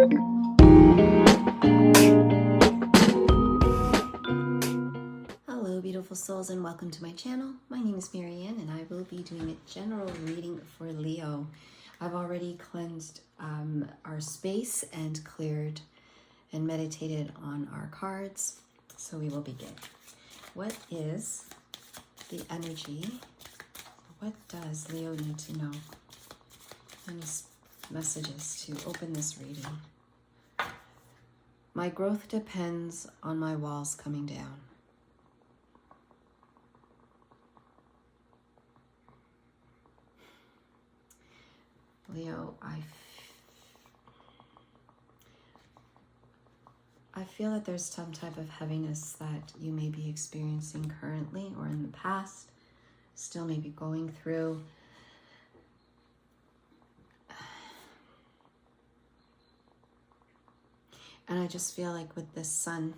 Hello beautiful souls and welcome to my channel. My name is Marianne and I will be doing a general reading for Leo. I've already cleansed our space and cleared and meditated on our cards, so we will begin. What is the energy? What does Leo need to know? Any messages to open this reading? My growth depends on my walls coming down. Leo, I feel that there's some type of heaviness that you may be experiencing currently or in the past, still maybe going through. And I just feel like with this sun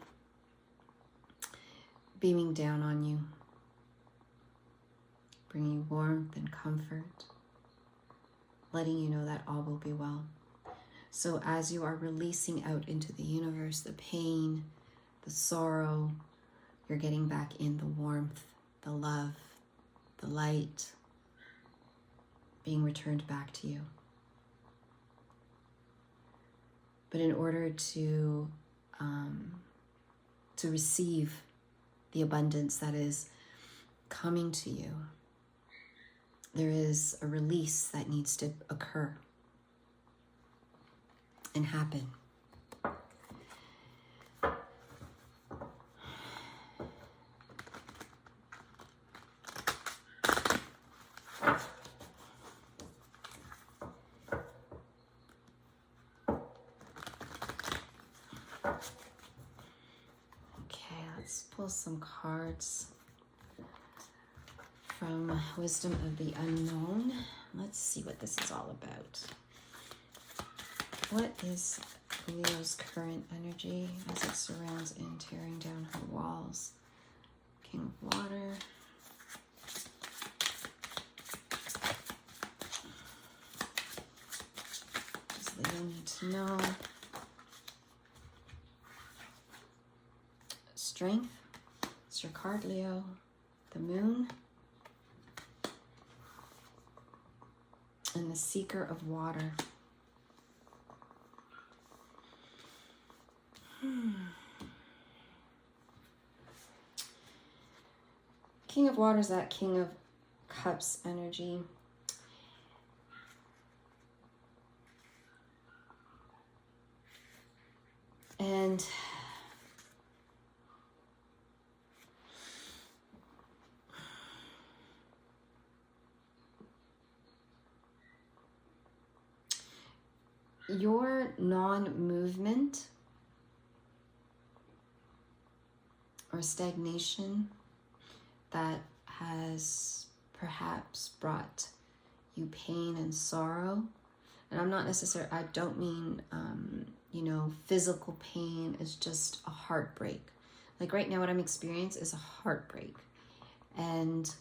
beaming down on you, bringing warmth and comfort, letting you know that all will be well. So as you are releasing out into the universe, the pain, the sorrow, you're getting back in the warmth, the love, the light, being returned back to you. But in order to receive the abundance that is coming to you, there is a release that needs to occur and happen. Okay, let's pull some cards from Wisdom of the Unknown. Let's see what this is all about. What is Leo's current energy as it surrounds and tearing down her walls? King of Water. Does Leo need to know? Strength. It's your card, Leo. The Moon. And the Seeker of Water. King of Water is that King of Cups energy. And your non-movement or stagnation that has perhaps brought you pain and sorrow. And I'm not necessarily, I don't mean, physical pain. Is just a heartbreak. Like right now what I'm experiencing is a heartbreak. And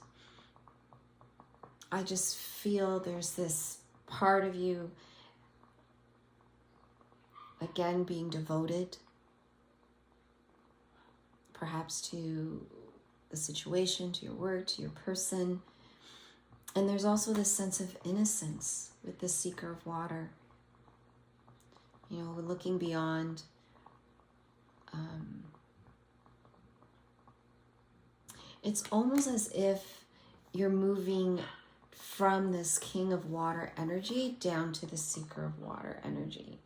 I just feel there's this part of you, again, being devoted perhaps to the situation, to your work, to your person. And there's also this sense of innocence with the Seeker of Water. You know, we're looking beyond it's almost as if you're moving from this King of Water energy down to the Seeker of Water energy.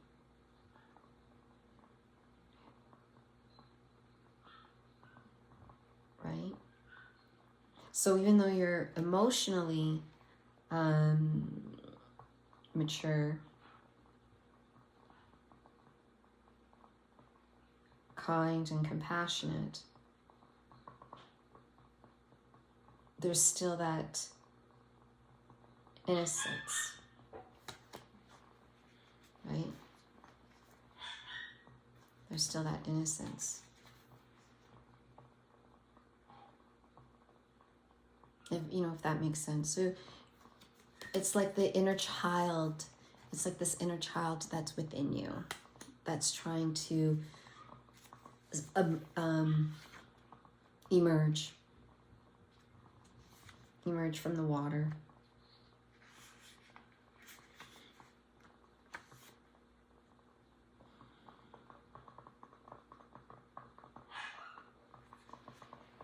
Right? So even though you're emotionally mature, kind and compassionate, there's still that innocence, right? There's still that innocence. If that makes sense. So it's like the inner child. It's like this inner child that's within you. that's trying to emerge from the water.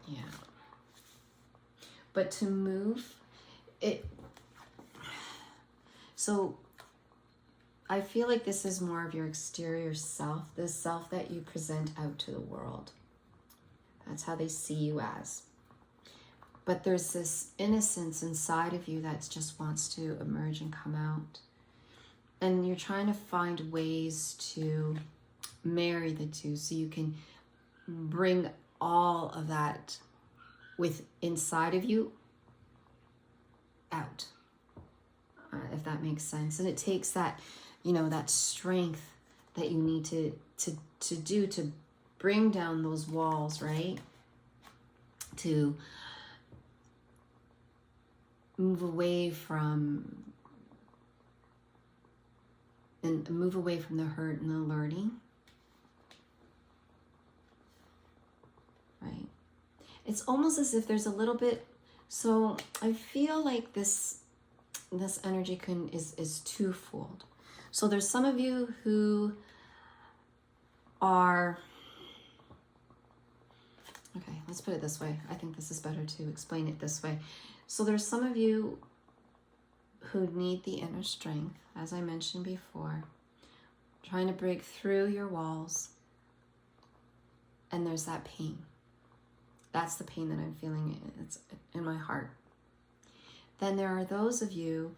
Yeah. But to move it, so I feel like this is more of your exterior self, the self that you present out to the world. That's how they see you as. But there's this innocence inside of you that just wants to emerge and come out. And you're trying to find ways to marry the two so you can bring all of that with inside of you out, if that makes sense. And it takes that, that strength that you need to bring down those walls, right? To move away from the hurt and the learning, right? It's almost as if there's a little bit, so I feel like this energy is twofold. So there's some of you who are, okay, let's put it this way. I think this is better to explain it this way. So there's some of you who need the inner strength, as I mentioned before, trying to break through your walls, and there's that pain. That's the pain that I'm feeling. It's in my heart. Then there are those of you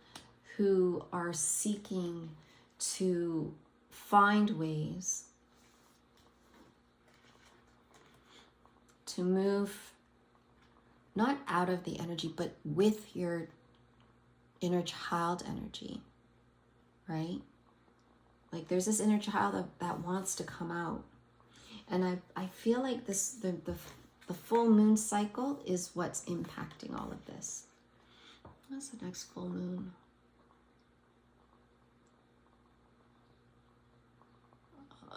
who are seeking to find ways to move not out of the energy, but with your inner child energy, right? Like there's this inner child that wants to come out. And I feel like the full moon cycle is what's impacting all of this. What's the next full moon?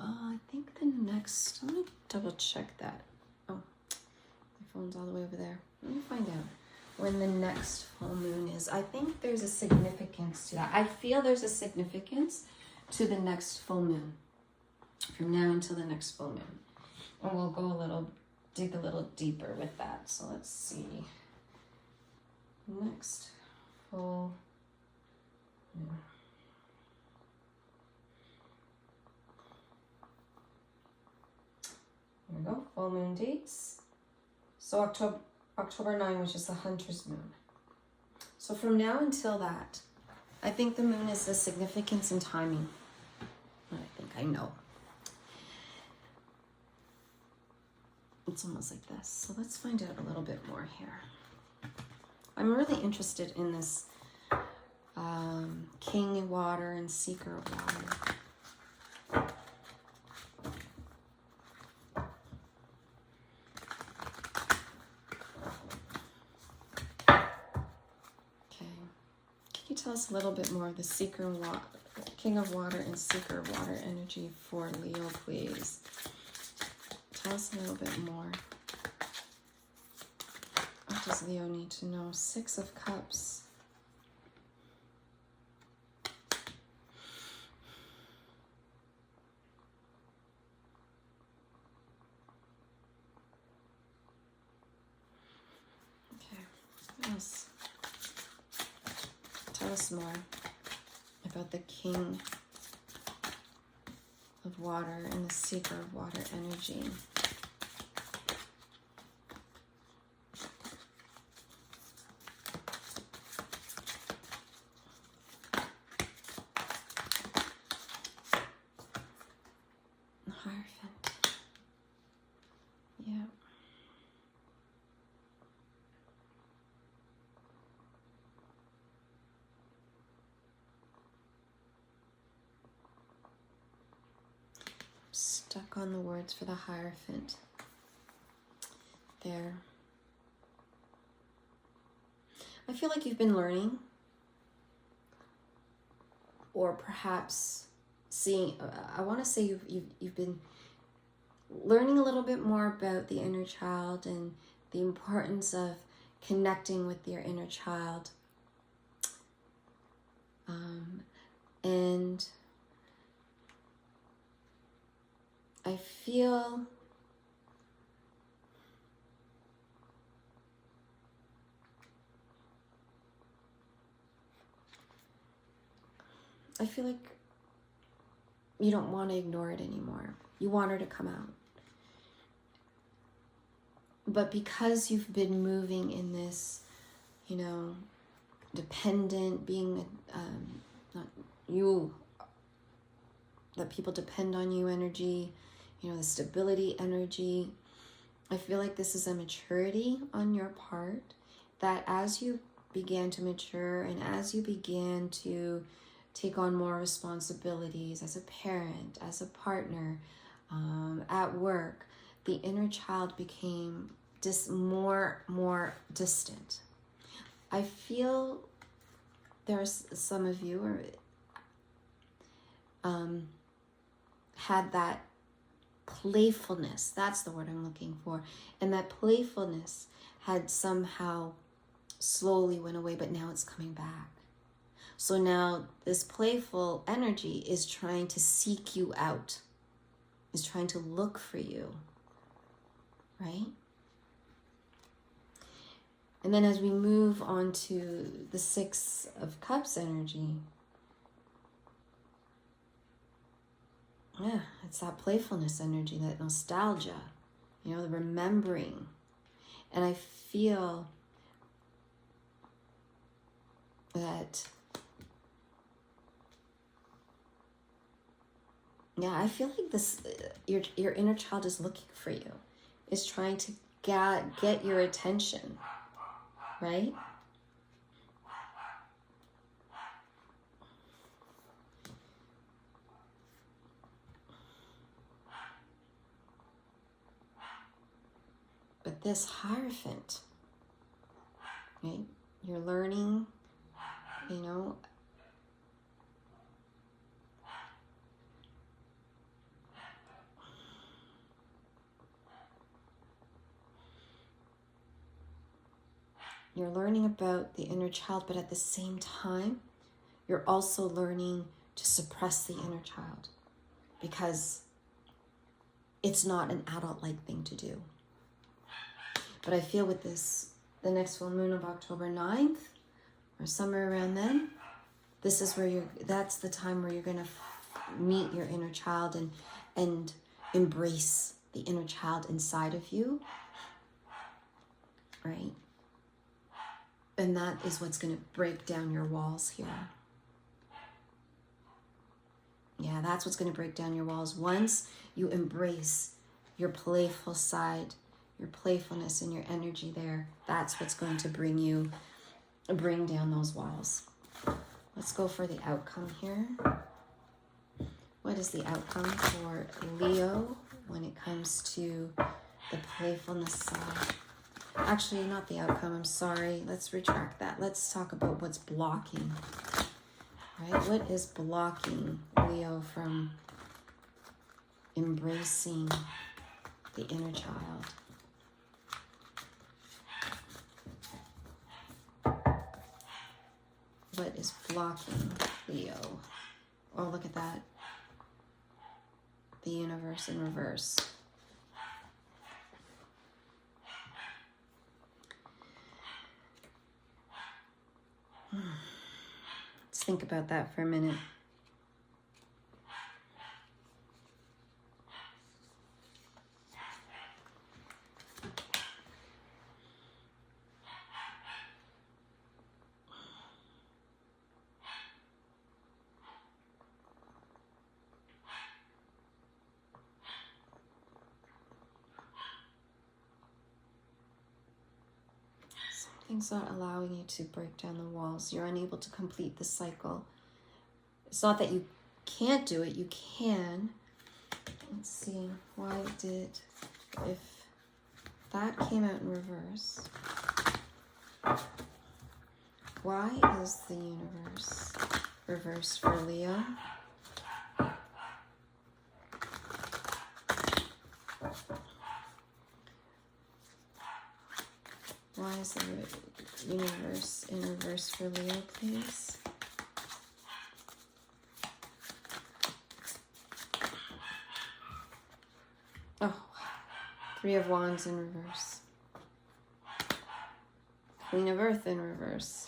I think the next, let me double check that. Oh, my phone's all the way over there. Let me find out when the next full moon is. I think there's a significance to that. I feel there's a significance to the next full moon from now until the next full moon. And we'll dig a little deeper with that. So let's see. Next full moon. Here we go, full moon dates. So October 9, which is the Hunter's moon. So from now until that, I think the moon is the significance and timing. I know. It's almost like this. So let's find out a little bit more here. I'm really interested in this King of Water and Seeker of Water. Tell us a little bit more of the King of Water and Seeker of Water energy for Leo, please. Tell us a little bit more. What does Leo need to know? 6 of Cups. Okay, what else? Tell us more about the King of Water and the Seeker of Water energy. The Hierophant. Yeah. Stuck on the words for the Hierophant there. I feel like you've been learning, or perhaps seeing, I want to say you've been learning a little bit more about the inner child and the importance of connecting with your inner child. And I feel like you don't want to ignore it anymore. You want her to come out. But because you've been moving in this, you know, dependent, being not you, that people depend on you energy, you know, the stability energy, I feel like this is a maturity on your part, that as you began to mature and as you began to take on more responsibilities as a parent, as a partner, at work, the inner child became more distant. I feel there's some of you had that playfulness, that's the word I'm looking for, and that playfulness had somehow slowly went away, but now it's coming back. So now this playful energy is trying to seek you out, is trying to look for you, right? And then as we move on to the Six of Cups energy, yeah, it's that playfulness energy, that nostalgia, you know, the remembering. And I feel that, yeah, I feel like this, your inner child is looking for you, is trying to get your attention, right? But this Hierophant, right? You're learning, you know, you're learning about the inner child, but at the same time, you're also learning to suppress the inner child because it's not an adult-like thing to do. But I feel with this, the next full moon of October 9th, or somewhere around then, this is where that's the time where you're going to meet your inner child and embrace the inner child inside of you, right? And that is what's going to break down your walls here. Yeah, that's what's going to break down your walls. Once you embrace your playful side, your playfulness and your energy there, that's what's going to bring down those walls. Let's go for the outcome here. What is the outcome for Leo when it comes to the playfulness side? Actually, not the outcome, I'm sorry. Let's retract that. Let's talk about what's blocking. Right? What is blocking Leo from embracing the inner child? What is blocking Leo? Oh, look at that. The universe in reverse. Let's think about that for a minute. Something's not allowing you to break down the walls. You're unable to complete the cycle. It's not that you can't do it, you can. Let's see, if that came out in reverse, why is the universe reversed for Leo? is the universe in reverse for Leo, please? Oh, Three of Wands in reverse. Queen of Earth in reverse.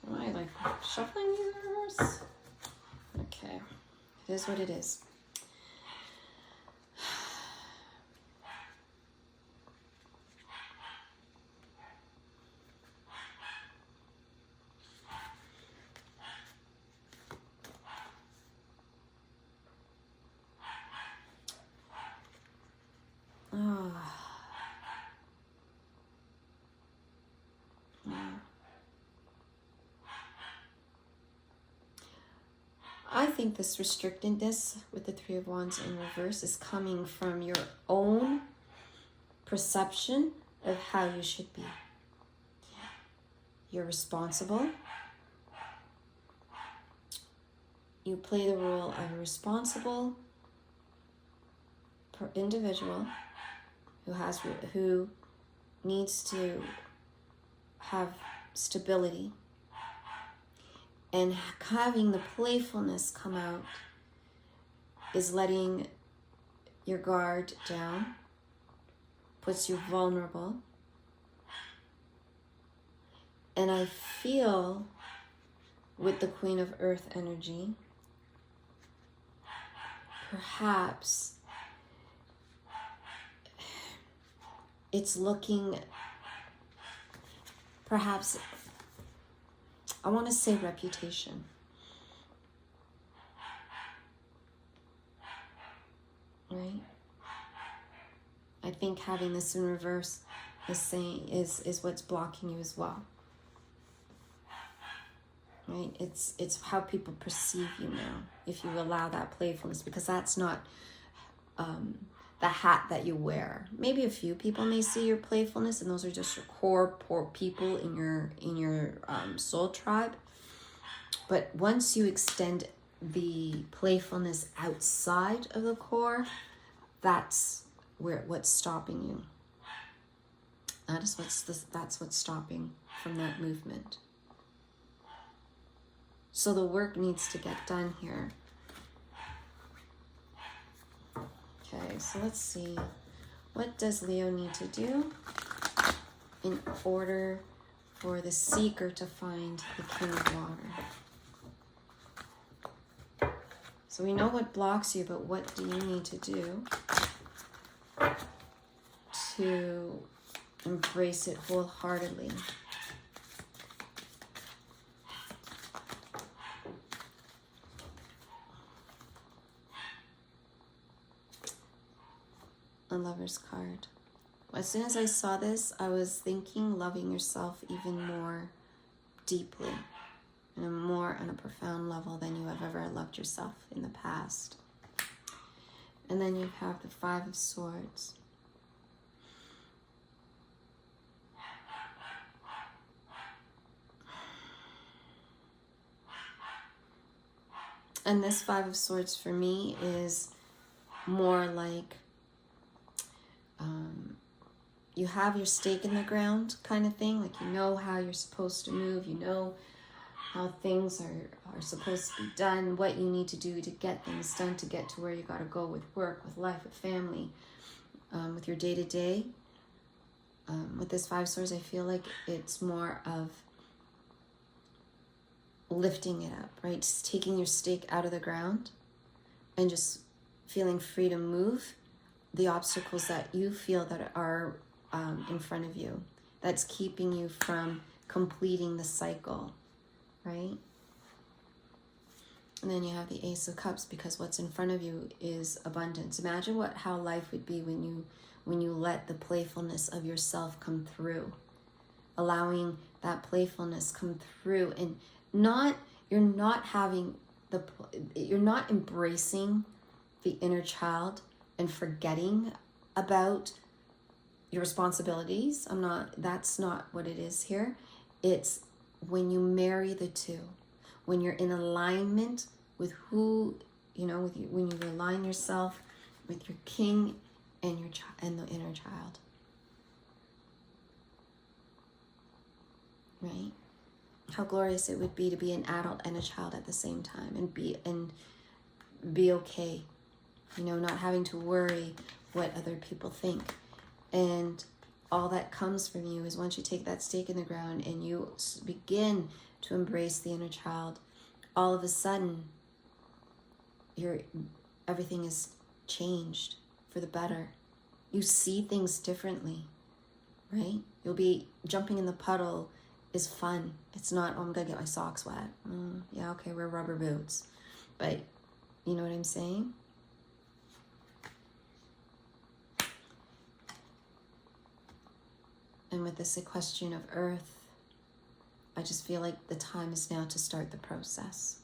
Am I like shuffling these in reverse? Okay, it is what it is. I think this restrictedness with the Three of Wands in reverse is coming from your own perception of how you should be. You're responsible. You play the role of a responsible individual who needs to have stability. And having the playfulness come out is letting your guard down, puts you vulnerable. And I feel with the Queen of Earth energy, perhaps it's looking, perhaps, I want to say reputation. Right? I think having this in reverse is what's blocking you as well. Right? It's how people perceive you now if you allow that playfulness, because that's not the hat that you wear. Maybe a few people may see your playfulness, and those are just your core people in your soul tribe. But once you extend the playfulness outside of the core, that's what's stopping you. That's what's stopping from that movement. So the work needs to get done here. Okay, so let's see. What does Leo need to do in order for the seeker to find the King of Water? So we know what blocks you, but what do you need to do to embrace it wholeheartedly? A Lover's card. As soon as I saw this, I was thinking loving yourself even more deeply, and more on a profound level than you have ever loved yourself in the past. And then you have the Five of Swords. And this Five of Swords for me is more like you have your stake in the ground kind of thing. Like, you know how you're supposed to move. You know how things are supposed to be done, what you need to do to get things done, to get to where you got to go with work, with life, with family, with your day-to-day. With this Five of Swords, I feel like it's more of lifting it up, right? Just taking your stake out of the ground and just feeling free to move the obstacles that you feel that are in front of you, that's keeping you from completing the cycle, right? And then you have the Ace of Cups, because what's in front of you is abundance. Imagine how life would be when you let the playfulness of yourself come through, allowing that playfulness come through, and you're not embracing the inner child and forgetting about your responsibilities. That's not what it is here. It's when you marry the two, when you're in alignment with when you align yourself with your king and and the inner child. right? How glorious it would be to be an adult and a child at the same time, and be okay, you know, not having to worry what other people think. And all that comes from you is once you take that stake in the ground and you begin to embrace the inner child, all of a sudden everything is changed for the better. You see things differently, right? You'll be jumping in the puddle is fun. It's not, oh, I'm gonna get my socks wet. Yeah, okay, wear rubber boots. But you know what I'm saying? And with this equestrian of earth, I just feel like the time is now to start the process.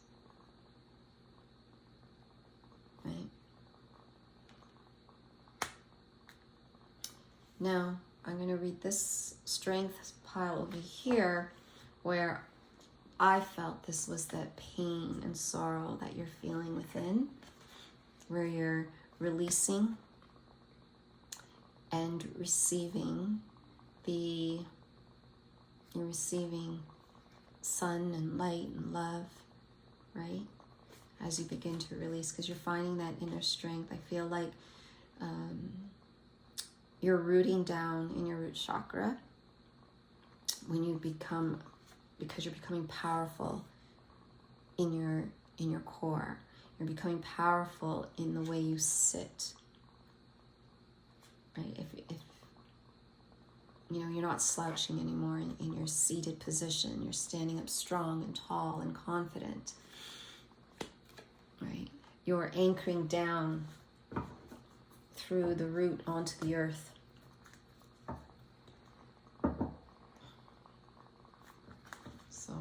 Right? Now, I'm going to read this strength pile over here where I felt this was that pain and sorrow that you're feeling within, where you're releasing and receiving you're receiving sun and light and love, right? As you begin to release, because you're finding that inner strength. I feel like you're rooting down in your root chakra when you because you're becoming powerful in your core. You're becoming powerful in the way you sit, right? If you know, you're not slouching anymore in your seated position. You're standing up strong and tall and confident, right? You're anchoring down through the root onto the earth. So,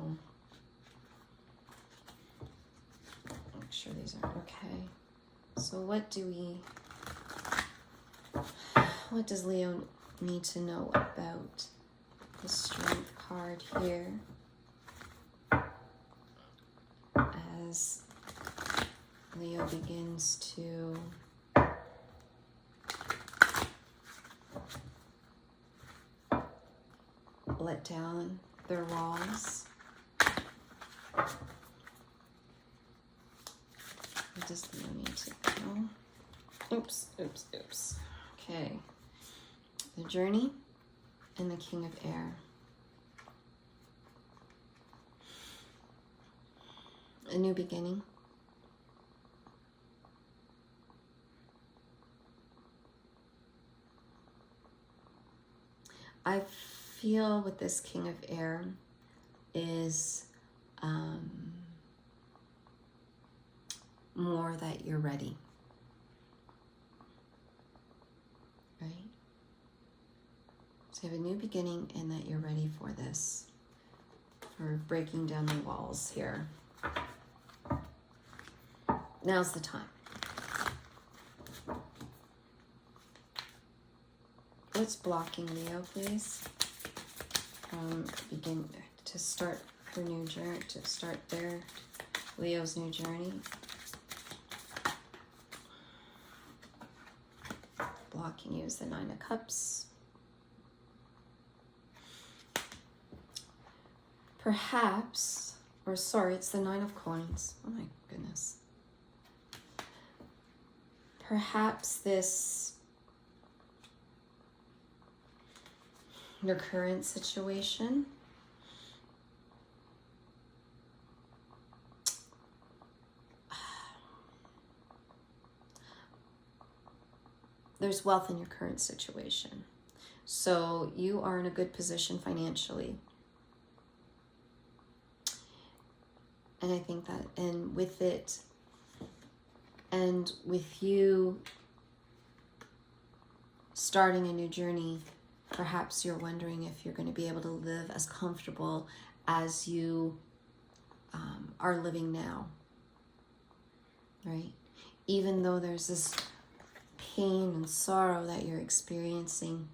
make sure these are okay. So what does Leo need to know about the strength card here as Leo begins to let down their walls? What does Leo need to know? Oops. Okay. The Journey and the King of Air. A new beginning. I feel with this King of Air is more that you're ready. Right? So you have a new beginning and that you're ready for this. For breaking down the walls here. Now's the time. What's blocking Leo, please? Begin to start her new journey, to start Leo's new journey. Blocking you is the Nine of Cups. Perhaps, or sorry, it's the Nine of Coins. Oh my goodness. Perhaps your current situation there's wealth in your current situation. So you are in a good position financially. And I think that, and with it, and with you starting a new journey, perhaps you're wondering if you're going to be able to live as comfortable as you are living now, right? Even though there's this pain and sorrow that you're experiencing,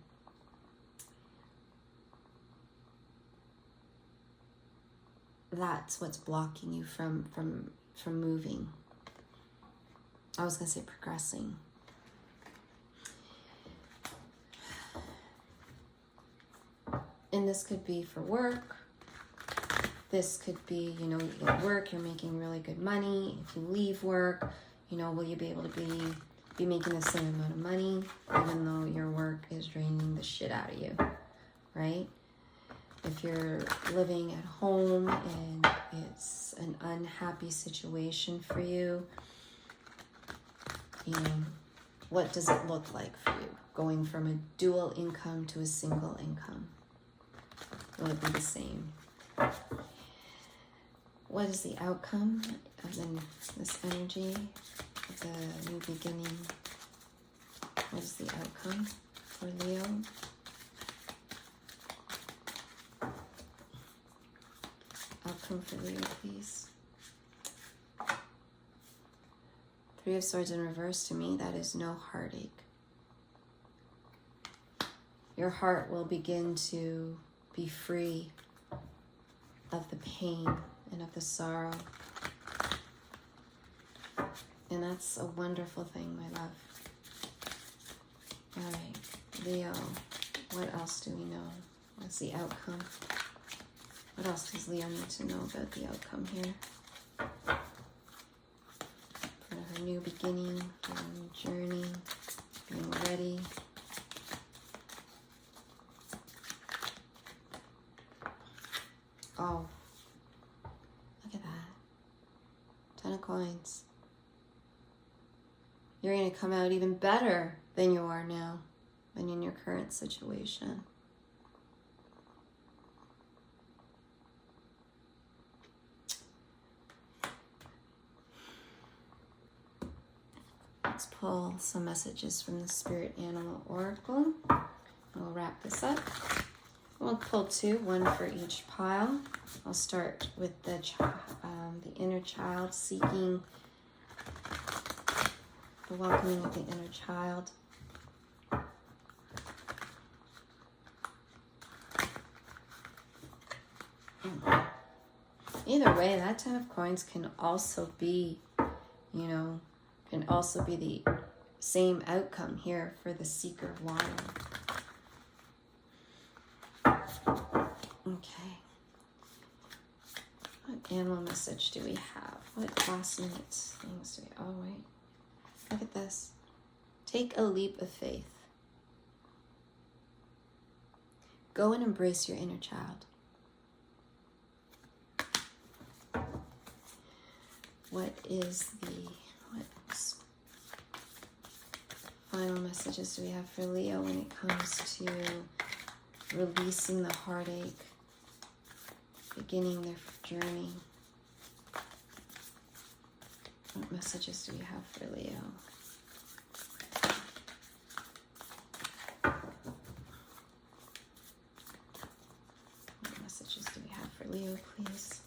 that's what's blocking you from moving. I was going to say progressing. And this could be for work, This could be, you know, you at work, you're making really good money. If you leave work, you know, will you be able to be making the same amount of money even though your work is draining the shit out of you, right? If you're living at home and it's an unhappy situation for you, you know, what does it look like for you? Going from a dual income to a single income. Will it be the same? What is the outcome of this energy of the new beginning? What is the outcome for Leo? Outcome for Leo, please. Three of Swords in reverse, to me, that is no heartache. Your heart will begin to be free of the pain and of the sorrow. And that's a wonderful thing, my love. All right, Leo, what else do we know? What's the outcome? What else does Leo need to know about the outcome here? For her new beginning, for her new journey, being ready. Oh, look at that. 10 of coins. You're going to come out even better than you are now, than in your current situation. Let's pull some messages from the Spirit Animal Oracle. We'll wrap this up. We'll pull two, one for each pile. I'll start with the inner child, seeking the welcoming of the inner child. Either way, that 10 of coins can also be, you know, can also be the same outcome here for the seeker water. Okay. What animal message do we have? What last minute things do we... Oh, wait. Look at this. Take a leap of faith. Go and embrace your inner child. What final messages do we have for Leo when it comes to releasing the heartache, beginning their journey? What messages do we have for Leo? What messages do we have for Leo, please?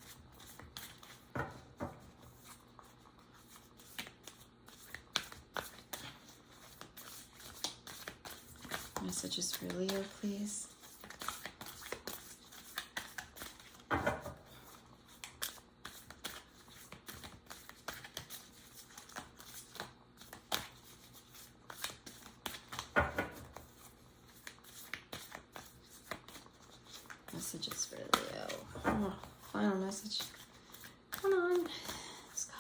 Messages for Leo, please. Messages for Leo. Oh, final message. Come on. Let's go.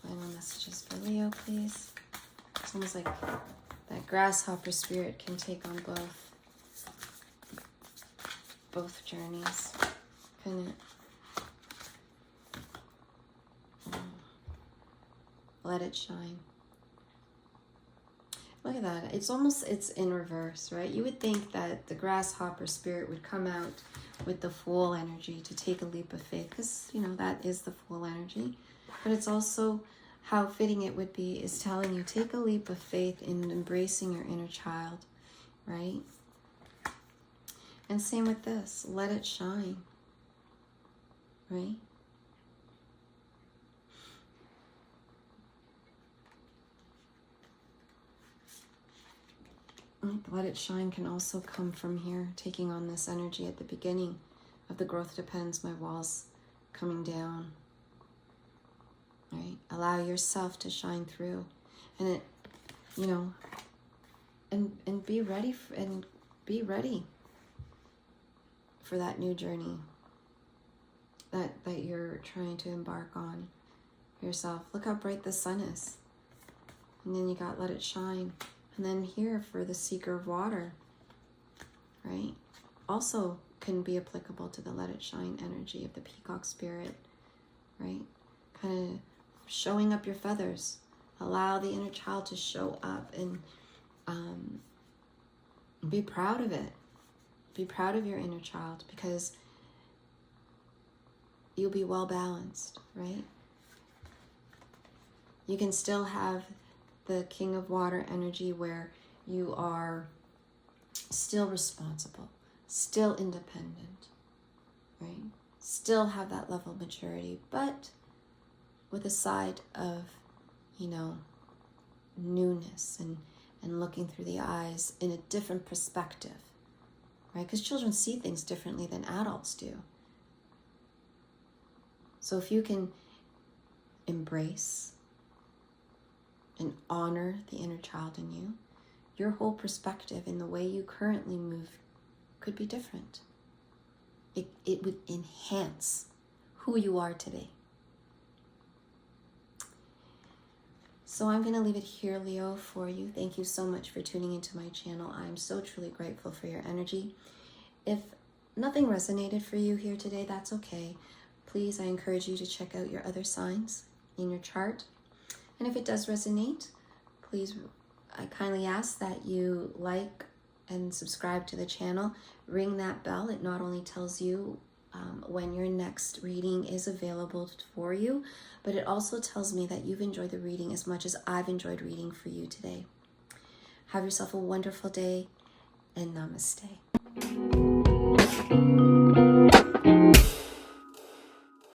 Final messages for Leo, please. It's almost like that grasshopper spirit can take on both journeys, couldn't it? Let it shine. Look at that. It's in reverse, right? You would think that the grasshopper spirit would come out with the Fool energy to take a leap of faith, because, you know, that is the Fool energy. But it's also how fitting it would be is telling you, take a leap of faith in embracing your inner child, right? And same with this, let it shine, right? Let it shine can also come from here, taking on this energy at the beginning of the growth depends, my walls coming down. Right? Allow yourself to shine through. And it, you know, and be ready for that new journey that you're trying to embark on yourself. Look how bright the sun is. And then you got let it shine. And then here for the seeker of water, right? Also can be applicable to the let it shine energy of the peacock spirit, right? Kind of showing up your feathers. Allow the inner child to show up and be proud of it. Be proud of your inner child, because you'll be well balanced, right? You can still have the King of Water energy where you are still responsible, still independent, right? Still have that level of maturity, but with a side of, you know, newness and looking through the eyes in a different perspective, right? Because children see things differently than adults do. So if you can embrace and honor the inner child in you, your whole perspective in the way you currently move could be different. It would enhance who you are today. So I'm going to leave it here, Leo, for you. Thank you so much for tuning into my channel. I'm so truly grateful for your energy. If nothing resonated for you here today, that's okay. Please, I encourage you to check out your other signs in your chart. And if it does resonate, please, I kindly ask that you like and subscribe to the channel. Ring that bell. It not only tells you when your next reading is available for you, but it also tells me that you've enjoyed the reading as much as I've enjoyed reading for you today. Have yourself a wonderful day, and namaste.